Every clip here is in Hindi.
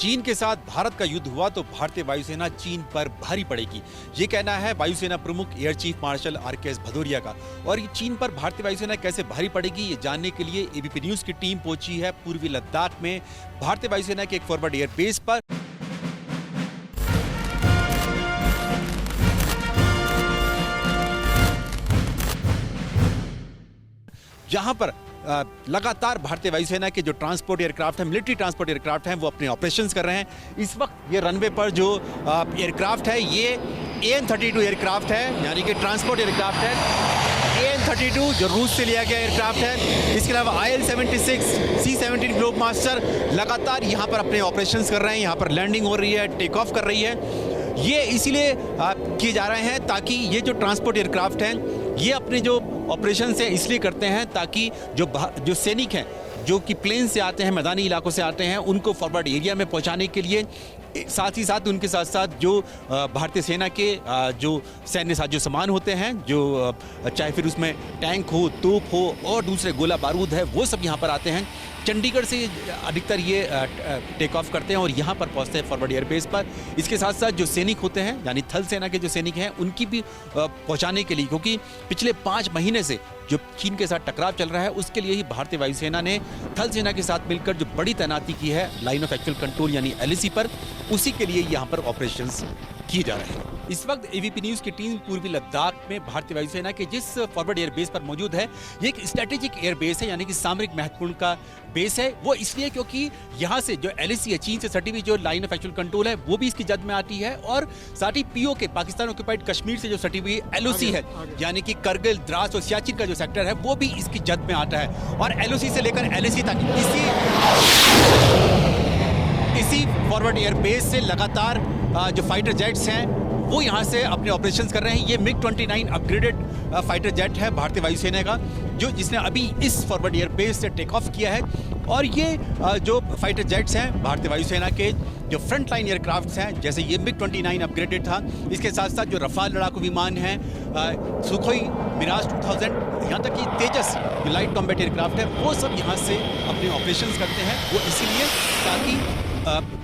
चीन के साथ भारत का युद्ध हुआ तो भारतीय वायुसेना चीन पर भारी पड़ेगी, ये कहना है वायुसेना प्रमुख air chief marshal RKS Bhadauria का। और ये चीन पर भारतीय वायुसेना कैसे भारी पड़ेगी ये जानने के लिए एबीपी न्यूज की टीम पहुंची है पूर्वी लद्दाख में भारतीय वायुसेना के एक फॉरवर्ड एयर बेस पर। जहां पर लगातार भारतीय वायुसेना के जो ट्रांसपोर्ट एयरक्राफ्ट हैं, मिलिट्री ट्रांसपोर्ट एयरक्राफ्ट हैं, वो अपने ऑपरेशंस कर रहे हैं। इस वक्त ये रनवे पर जो एयरक्राफ्ट है ये AN-32 एयरक्राफ्ट है, यानी कि ट्रांसपोर्ट एयरक्राफ्ट है। AN-32 जो रूस से लिया गया एयरक्राफ्ट है। इसके अलावा IL-76 C-17 ग्लोबमास्टर लगातार यहाँ पर अपने ऑपरेशंस कर रहे हैं, यहाँ पर लैंडिंग हो रही है, टेक ऑफ कर रही है। ये इसीलिए किए जा रहे हैं ताकि ये जो ट्रांसपोर्ट एयरक्राफ्ट हैं ये अपने जो ऑपरेशन से इसलिए करते हैं ताकि जो सैनिक हैं जो कि प्लेन से आते हैं, मैदानी इलाकों से आते हैं, उनको फॉरवर्ड एरिया में पहुंचाने के लिए, साथ ही साथ उनके साथ साथ जो भारतीय सेना के जो सैन्य साजो सामान होते हैं, जो चाहे फिर उसमें टैंक हो, तोप हो और दूसरे गोला बारूद है, वो सब यहाँ पर आते हैं। चंडीगढ़ से अधिकतर ये टेक ऑफ करते हैं और यहाँ पर पहुँचते हैं फॉरवर्ड एयरबेस पर। इसके साथ साथ जो सैनिक होते हैं यानी थल सेना के जो सैनिक हैं उनकी भी पहुँचाने के लिए, क्योंकि पिछले 5 महीने से जो चीन के साथ टकराव चल रहा है उसके लिए ही भारतीय वायुसेना ने थल सेना के साथ मिलकर जो बड़ी तैनाती की है लाइन ऑफ एक्चुअल कंट्रोल यानी LAC पर, उसी के लिए यहाँ पर ऑपरेशंस किए जा रहे हैं। इस वक्त एबीपी न्यूज की टीम पूर्वी लद्दाख में भारतीय वायुसेना के जिस फॉरवर्ड एयर बेस पर मौजूद है, ये एक स्ट्रेटेजिक एयर बेस है, यानी कि सामरिक महत्वपूर्ण का बेस है। वो इसलिए क्योंकि यहाँ से जो LAC है, चीन से सटी हुई जो लाइन ऑफ एक्चुअल कंट्रोल है, वो भी इसकी जद में आती है और साथ ही POK पाकिस्तान ऑक्यूपाइड कश्मीर से जो सटी हुई LOC है, यानी कि करगिल, द्रास और सियाचिन का जो सेक्टर है वो भी इसकी जद में आता है। और LOC से लेकर LAC तक इसी फॉरवर्ड एयर बेस से लगातार जो फाइटर जेट्स हैं वो यहाँ से अपने ऑपरेशंस कर रहे हैं। ये MiG-29 अपग्रेडेड फाइटर जेट है भारतीय वायुसेना का, जो जिसने अभी इस फॉरवर्ड एयर बेस से टेक ऑफ किया है। और ये जो फाइटर जेट्स हैं भारतीय वायुसेना के जो फ्रंट लाइन एयरक्राफ्ट्स हैं, जैसे ये MiG-29 अपग्रेडेड था, इसके साथ साथ जो रफाल लड़ाकू विमान हैं, सुखोई मिराज 2000, यहाँ तक कि तेजस जो लाइट कॉम्बैट एयरक्राफ्ट है, वो सब यहाँ से अपने ऑपरेशंस करते हैं। वो इसीलिए ताकि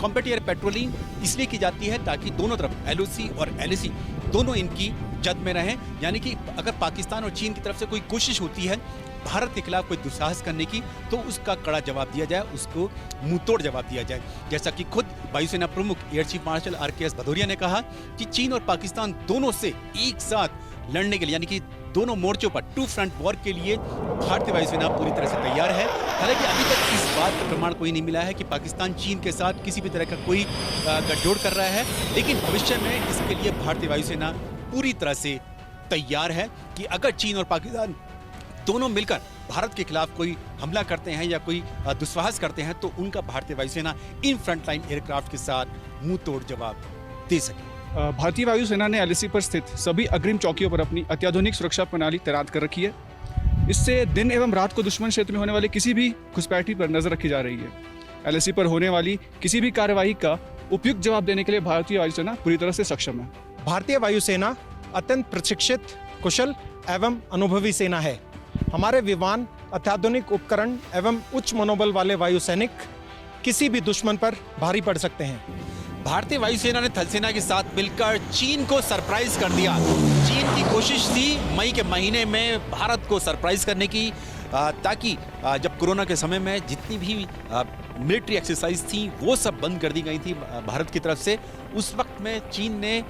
कॉम्बैट एयर पेट्रोलिंग इसलिए की जाती है ताकि दोनों तरफ LOC और LAC दोनों इनकी जद में रहें, यानी कि अगर पाकिस्तान और चीन की तरफ से कोई कोशिश होती है भारत के खिलाफ कोई दुस्साहस करने की, तो उसका कड़ा जवाब दिया जाए, उसको मुंहतोड़ जवाब दिया जाए। जैसा कि खुद वायुसेना प्रमुख air chief marshal RKS Bhadauria ने कहा कि चीन और पाकिस्तान दोनों से एक साथ लड़ने के लिए, यानी कि दोनों मोर्चों पर 2 फ्रंट वॉर के लिए भारतीय वायुसेना पूरी तरह से तैयार है। हालांकि अभी तक इस बात का प्रमाण कोई नहीं मिला है कि पाकिस्तान चीन के साथ किसी भी तरह का कोई गठजोड़ कर रहा है, लेकिन भविष्य में इसके लिए भारतीय वायुसेना पूरी तरह से तैयार है कि अगर चीन और पाकिस्तान दोनों मिलकर भारत के खिलाफ कोई हमला करते हैं या कोई दुस्साहस करते हैं तो उनका भारतीय वायुसेना इन फ्रंट लाइन एयरक्राफ्ट के साथ मुंह तोड़ जवाब दे सके। भारतीय वायुसेना ने LAC पर स्थित सभी अग्रिम चौकियों पर अपनी अत्याधुनिक सुरक्षा प्रणाली तैनात कर रखी है। इससे दिन एवं रात को दुश्मन क्षेत्र में होने वाली किसी भी घुसपैठी पर नजर रखी जा रही है। LAC पर होने वाली किसी भी कार्यवाही का उपयुक्त जवाब देने के लिए भारतीय वायुसेना पूरी तरह से सक्षम है। भारतीय वायुसेना अत्यंत प्रशिक्षित, कुशल एवं अनुभवी सेना है। हमारे विमान, अत्याधुनिक उपकरण एवं उच्च मनोबल वाले वायु सैनिक किसी भी दुश्मन पर भारी पड़ सकते हैं। भारतीय वायुसेना ने थल सेना के साथ मिलकर चीन को सरप्राइज कर दिया। चीन की कोशिश थी मई के महीने में भारत को सरप्राइज करने की, ताकि जब कोरोना के समय में जितनी भी मिलिट्री एक्सरसाइज थी वो सब बंद कर दी गई थी भारत की तरफ से। उस वक्त में चीन ने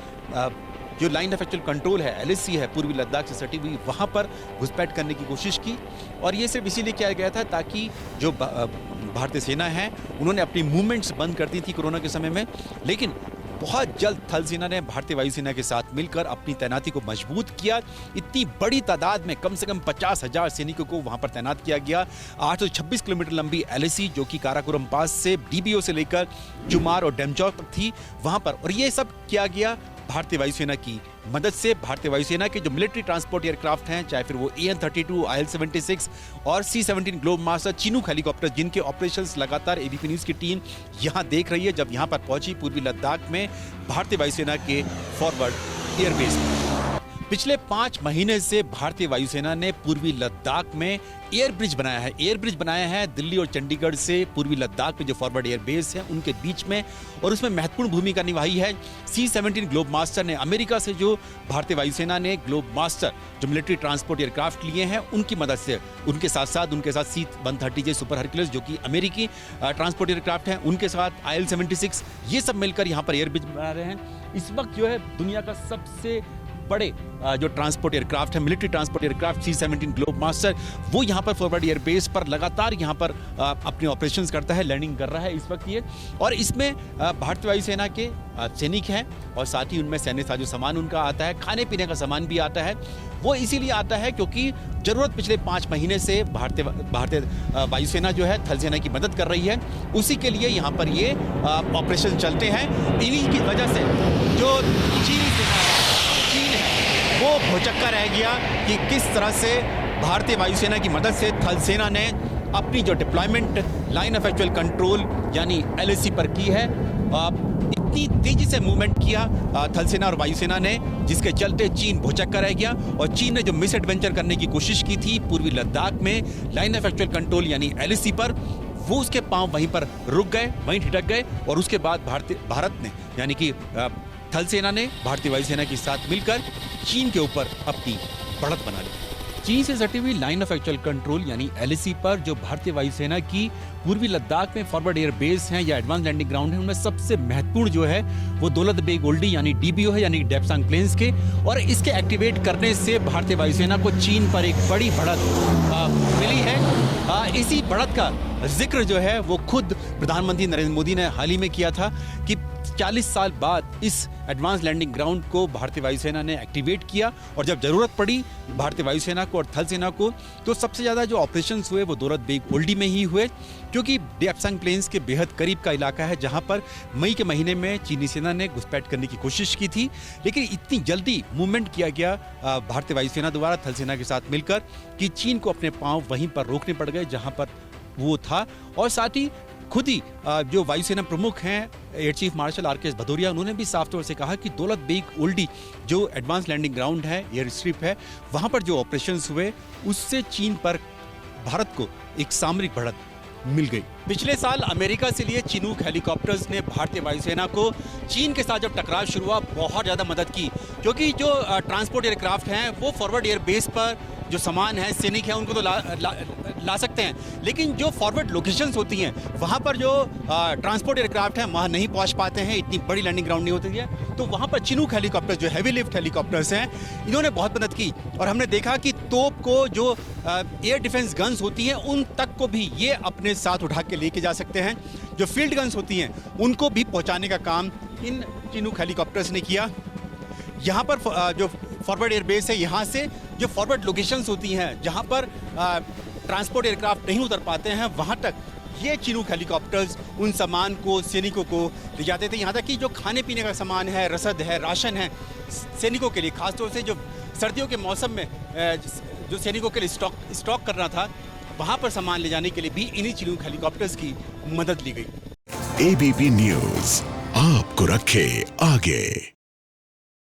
जो लाइन ऑफ एक्चुअल कंट्रोल है LAC है पूर्वी लद्दाख से सटी हुई, वहाँ पर घुसपैठ करने की कोशिश की। और ये सिर्फ इसीलिए किया गया था ताकि जो भारतीय सेना है उन्होंने अपनी मूवमेंट्स बंद कर दी थी कोरोना के समय में, लेकिन बहुत जल्द थल सेना ने भारतीय वायुसेना के साथ मिलकर अपनी तैनाती को मजबूत किया। इतनी बड़ी तादाद में कम से कम 50,000 सैनिकों को वहां पर तैनात किया गया। 826 किलोमीटर लंबी LAC जो कि काराकोरम पास से DBO से लेकर जुमार और डेमचौक तक थी वहां पर, और ये सब किया गया भारतीय वायुसेना की मदद से। भारतीय वायुसेना के जो मिलिट्री ट्रांसपोर्ट एयरक्राफ्ट हैं, चाहे फिर वो AN-32, IL-76 और C-17 ग्लोबमास्टर चिनूक हेलीकॉप्टर, जिनके ऑपरेशंस लगातार एबीपी न्यूज की टीम यहां देख रही है जब यहां पर पहुंची पूर्वी लद्दाख में भारतीय वायुसेना के फॉरवर्ड एयरबेस। पिछले 5 महीने से भारतीय वायुसेना ने पूर्वी लद्दाख में एयर ब्रिज बनाया है। एयर ब्रिज बनाया है दिल्ली और चंडीगढ़ से पूर्वी लद्दाख में जो फॉरवर्ड एयर बेस है उनके बीच में, और उसमें महत्वपूर्ण भूमिका निभाई है C-17 ग्लोब मास्टर ने। अमेरिका से जो भारतीय वायुसेना ने ग्लोब मास्टर जो मिलिट्री ट्रांसपोर्ट एयरक्राफ्ट लिए हैं उनकी मदद से, उनके साथ C-130J सुपर हरक्यूलिस जो कि अमेरिकी ट्रांसपोर्ट एयरक्राफ्ट हैं, उनके साथ IL-76, ये सब मिलकर यहाँ पर एयर ब्रिज बना रहे हैं। इस वक्त जो है दुनिया का सबसे बड़े जो ट्रांसपोर्ट एयरक्राफ्ट है, military transport aircraft C-17 globe master, वो यहाँ पर फॉरवर्ड एयर बेस पर लगातार यहाँ पर अपने ऑपरेशंस करता है, लैंडिंग कर रहा है इस वक्त ये। और इसमें भारतीय वायुसेना के सैनिक हैं और साथ ही उनमें सैन्य साजो सामान उनका आता है, खाने पीने का सामान भी आता है। वो इसीलिए आता है क्योंकि जरूरत पिछले 5 महीने से भारतीय वायुसेना जो है थल सेना की मदद कर रही है, उसी के लिए यहाँ पर ये ऑपरेशन चलते हैं। इन्हीं की वजह से जो चीन है वो भौचक्का रह गया कि किस तरह से भारतीय वायुसेना की मदद से थल सेना ने अपनी जो deployment line of actual control यानी LAC पर की है। इतनी तेजी से मूवमेंट किया थल सेना और वायुसेना ने, जिसके चलते चीन भौचक्का रह गया। और चीन ने जो मिस एडवेंचर करने की कोशिश की थी पूर्वी लद्दाख में लाइन ऑफ एक्चुअल कंट्रोल यानी LAC पर, वो उसके पांव वहीं पर रुक गए, वहीं ठिठक गए। और उसके बाद भारत ने यानी कि थल सेना ने भारतीय वायुसेना के साथ मिलकर चीन के ऊपर अपनी बढ़त बना ली। चीन से सटी हुई लाइन ऑफ एक्चुअल कंट्रोल यानी LAC पर जो भारतीय वायुसेना की पूर्वी लद्दाख में फॉरवर्ड एयर बेस हैं या एडवांस लैंडिंग ग्राउंड है, उनमें सबसे महत्वपूर्ण जो है वो दौलत बेग ओल्डी यानी DBO है, यानी डेप्सांग प्लेन्स के। और इसके एक्टिवेट करने से भारतीय वायुसेना को चीन पर एक बड़ी बढ़त मिली है। इसी बढ़त का जिक्र जो है वो खुद प्रधानमंत्री नरेंद्र मोदी ने हाल ही में किया था कि 40 साल बाद इस एडवांस लैंडिंग ग्राउंड को भारतीय वायुसेना ने एक्टिवेट किया। और जब जरूरत पड़ी भारतीय वायुसेना को और थल सेना को, तो सबसे ज़्यादा जो ऑपरेशंस हुए वो दौलत बेग ओल्डी में ही हुए, क्योंकि डेप्सांग प्लेन्स के बेहद करीब का इलाका है जहां पर मई के महीने में चीनी सेना ने घुसपैठ करने की कोशिश की थी। लेकिन इतनी जल्दी मूवमेंट किया गया भारतीय वायुसेना द्वारा थल सेना के साथ मिलकर कि चीन को अपने पांव वहीं पर रोकने पड़ गए जहां पर वो था। और साथ ही खुद ही जो वायुसेना प्रमुख हैं air chief marshal RKS Bhadauria, उन्होंने भी साफ तौर से कहा कि दौलत बेग ओल्डी जो एडवांस लैंडिंग ग्राउंड है, एयर स्ट्रिप है, वहां पर जो ऑपरेशंस हुए उससे चीन पर भारत को एक सामरिक बढ़त मिल गई। पिछले साल अमेरिका से लिए चिनूक हेलीकॉप्टर्स ने भारतीय वायुसेना को चीन के साथ जब टकराव शुरू हुआ बहुत ज़्यादा मदद की, क्योंकि जो ट्रांसपोर्ट एयरक्राफ्ट हैं वो फॉरवर्ड एयर बेस पर जो सामान है, सैनिक है, उनको तो ला सकते हैं, लेकिन जो फॉरवर्ड लोकेशंस होती हैं वहाँ पर जो ट्रांसपोर्ट एयरक्राफ्ट हैं वहाँ नहीं पहुँच पाते हैं, इतनी बड़ी लैंडिंग ग्राउंड नहीं होती है। तो वहाँ पर चिनूक हेलीकॉप्टर्स जो हैवी लिफ्ट हेलीकॉप्टर्स हैं, इन्होंने बहुत मदद की। और हमने देखा कि तोप को जो एयर डिफेंस गन्स होती हैं उन तक को भी ये अपने साथ उठा के लेके जा सकते हैं। जो फील्ड गन्स होती हैं उनको भी पहुँचाने का काम इन चिनूक हेलीकॉप्टर्स ने किया। यहाँ पर जो फॉरवर्ड एयर बेस है, यहाँ से जो फॉरवर्ड लोकेशंस होती हैं जहाँ पर ट्रांसपोर्ट एयरक्राफ्ट नहीं उतर पाते हैं, वहाँ तक ये चिनूक हेलीकॉप्टर्स उन सामान को, सैनिकों को ले जाते थे। यहाँ तक कि जो खाने पीने का सामान है, रसद है, राशन है सैनिकों के लिए, खासतौर से जो सर्दियों के मौसम में जो सैनिकों के लिए स्टॉक करना था, वहाँ पर सामान ले जाने के लिए भी इन्हीं चिनूक हेलीकॉप्टर्स की मदद ली गई। ABP न्यूज़ आपको रखे आगे।